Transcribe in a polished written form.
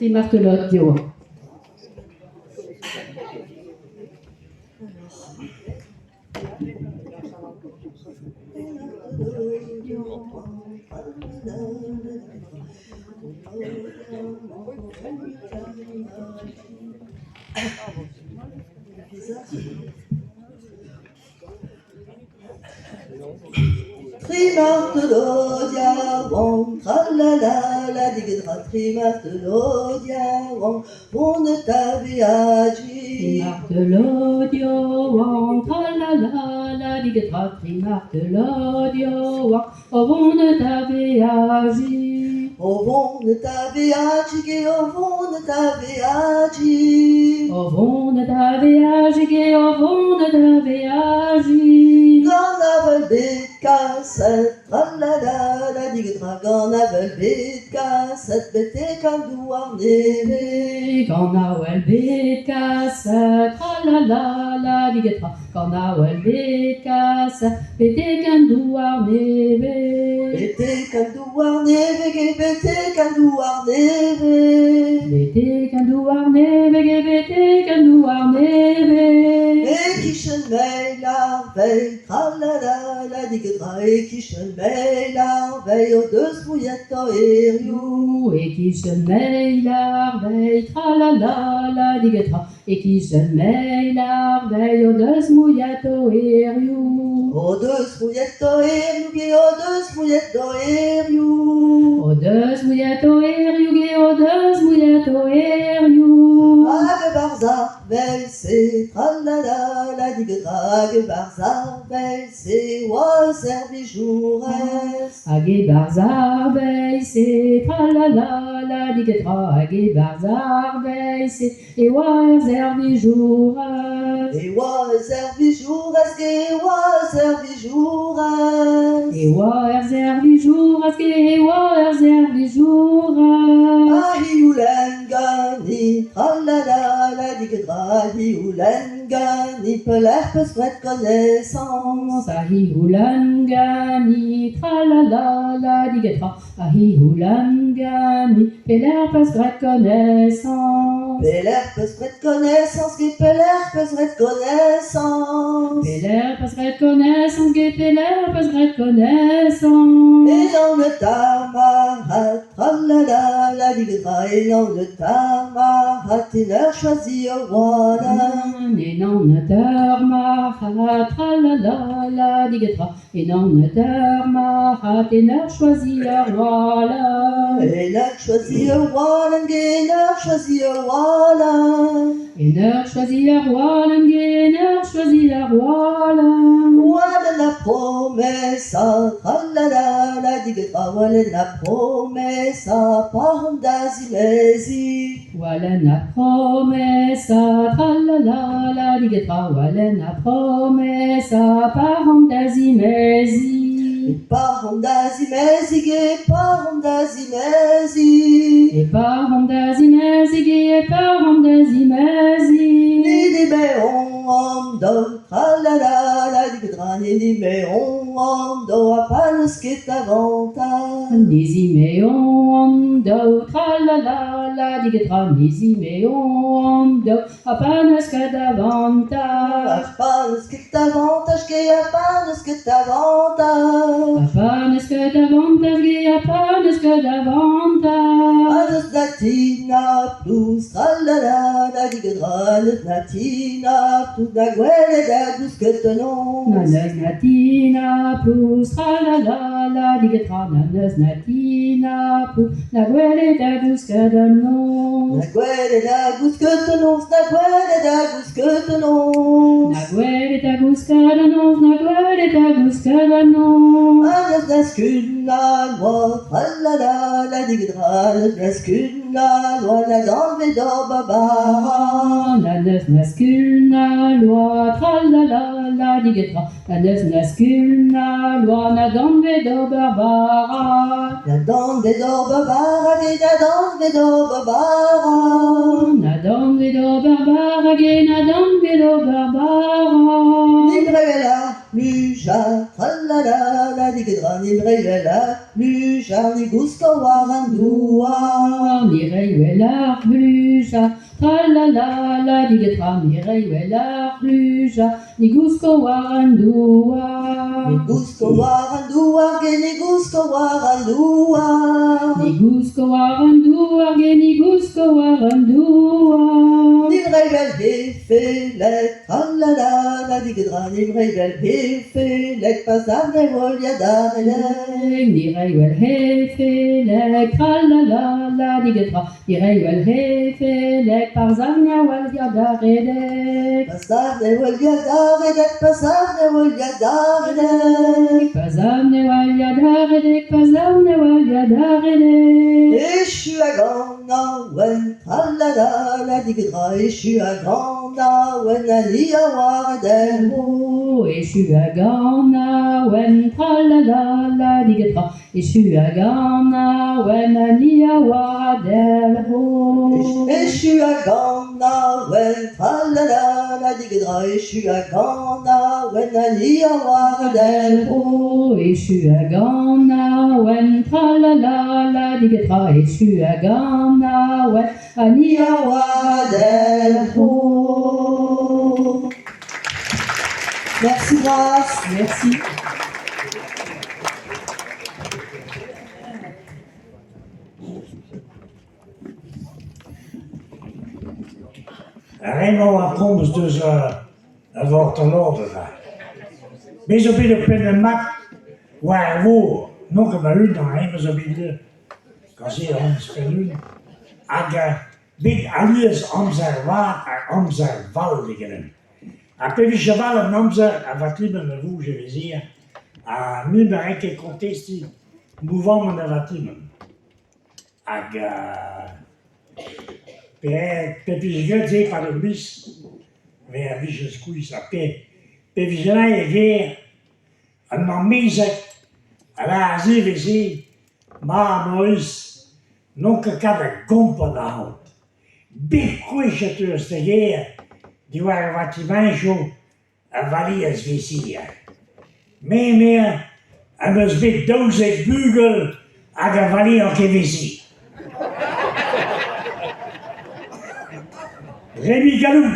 Trimartelot Dioa. Trimartelodiawant, tralala, la digedra, trimartelodiawant, on ne t'avait agi. Trimartelodiawant, tralala, la digedra, trimartelodiawant, on ne t'avait agi. On ne t'avait agi, on ne t'avait agi. On ne t'avait agi, on ne t'avait agi. Ganavel bit cassette, tralala, la digedra, ganavel bit cassette, bete kandouar neve. Ganavel bit cassette, tralala, la digedra, ganavel bit cassette, bete kandouar neve. Bete kandouar neve, bete kandouar neve. Bete kandouar neve, bete kandouar neve. Et qui chenmei la veille, tralala, la digedra, et qui chenmei la veille, aux deux bouillettes eriou. Et qui se mêle l'arveille, tralala, la digatra, et qui se mêle l'arveille, aux deux mouillato eriou. Aux deux bouillettes eriou, aux deux bouillettes eriou. Aux deux mouillato eriou, aux deux mouillato eriou. Age barza, veille, c'est tralala, la digedra, age barza, veille, c'est wa servi joures. Age barzar veille, c'est tralala, la digatra, age barzar veille, c'est et wa servi jour. Et wa servi joures, et wa servi joures. Et wa servi jour, et wa servi jour. Ahiulengani, tralala, la digedra, ahiulengani, peler pesret connaissance. Ahihulangani, tralala, la digatra, ahihulangani, peler pesret connaissance. Peler pesret connaissance, qui peler pesret connaissance. Peler pesret connaissance, qui peler pesret connaissance. Et dans le tamarat, tralala, la digedra, et dans le tamarat, il a choisi au voilà. Et non ne termarat, tralala, la digatra, et non ne termarat, et ne choisi le voilà. Et il a choisi au voilà, et il a choisi au voilà. Et ne choisi le voilà, et ne choisi le voilà. Voilà la promesse, tralala, la digedra, voilà la promesse, parandazimesi. Voilà la promesse, tralala, la digatra, voilà la promesse, parandazimesi. Parandazimesi, parandazimesi. Et parandazimesi, et parandazimesi. Nilimeon amdo, tralala, la digedra, nilimeon amdo, apanes kitavanta. Nisimeon do, tralala, la digatra, nisimeon do, apanes cadavantage. Apanes kitavantage, que apanes kitavantage. Apanes cadavantage, apanes cadavantage. Anos natina plus, tralala, la digedra, anos natina plus, naguele da gusketenon. Nanes natina plus, tralala, la digatra, nanes natina plus, naguele da gusketenon. Naguele da gusketenon, naguele da gusketenon. Naguele da gusketenon, naguele da gusketenon. Anos nascuna loi, tralala, la digedra, anos nascuna loi, la danve do babara. Nanes nascuna loi, tralala, la digatra, nanes nascuna loi, nadamve do barbara. La danve do babara, la danve do babara. Nadamve do barbara, nadamve do barbara. Nibrevela, luja, tralala, la digedra, nibrevela, luja, ni gusto warandua. Ni reyuela, la fluja, tralala, digitra, la fluja, nigusko warandua. Nigusko warandua, nigusko warandua. Nigusko warandua, nigusko warandua. Nibrevel hefelek, tralala, digitra, nibrevel hefelek, pasavne volyadarelek. Nirewel hefelek, tralala, digitra, nirewel hefelek, parzavne volyadarelek. Pasavne volyadarelek, pasavne volyadarelek. Pazavne volyadarelek, pazavne volyadarelek. Eshuagana wen tralala digitra, Eshuagana wen aliyah waradel. Eshuagana wen tralala digitra, Eshuagana wen ania wadel ho. Eshuagana wen tralala digitra, Eshuagana wen aliyah waradel. Eshuagana wen tralala digitra, Eshuagana wen ania waradel. Merci Grace. Merci. Raymond komst dus wordt te lopen. Maar zo bij de pennemak, waar we nog een minuut nog even zo bij de kasseer ons pennuun. Big alias observaldigeren. A pe vi cheval en obser a vatimen de vous, je vais dire, a mi bereke contesti mouvement de vatimen. Pe vi je par le bis, ver vi je squeeze a pe vi je e ver an mamizek a la zivezi, ma mois, non que cada gompa da hout. Big coixateurs de geer, die waren wat die mensen valiers vizier. Meer, en dus big dozig bugel, a de valier ke vizier. Remy Galou.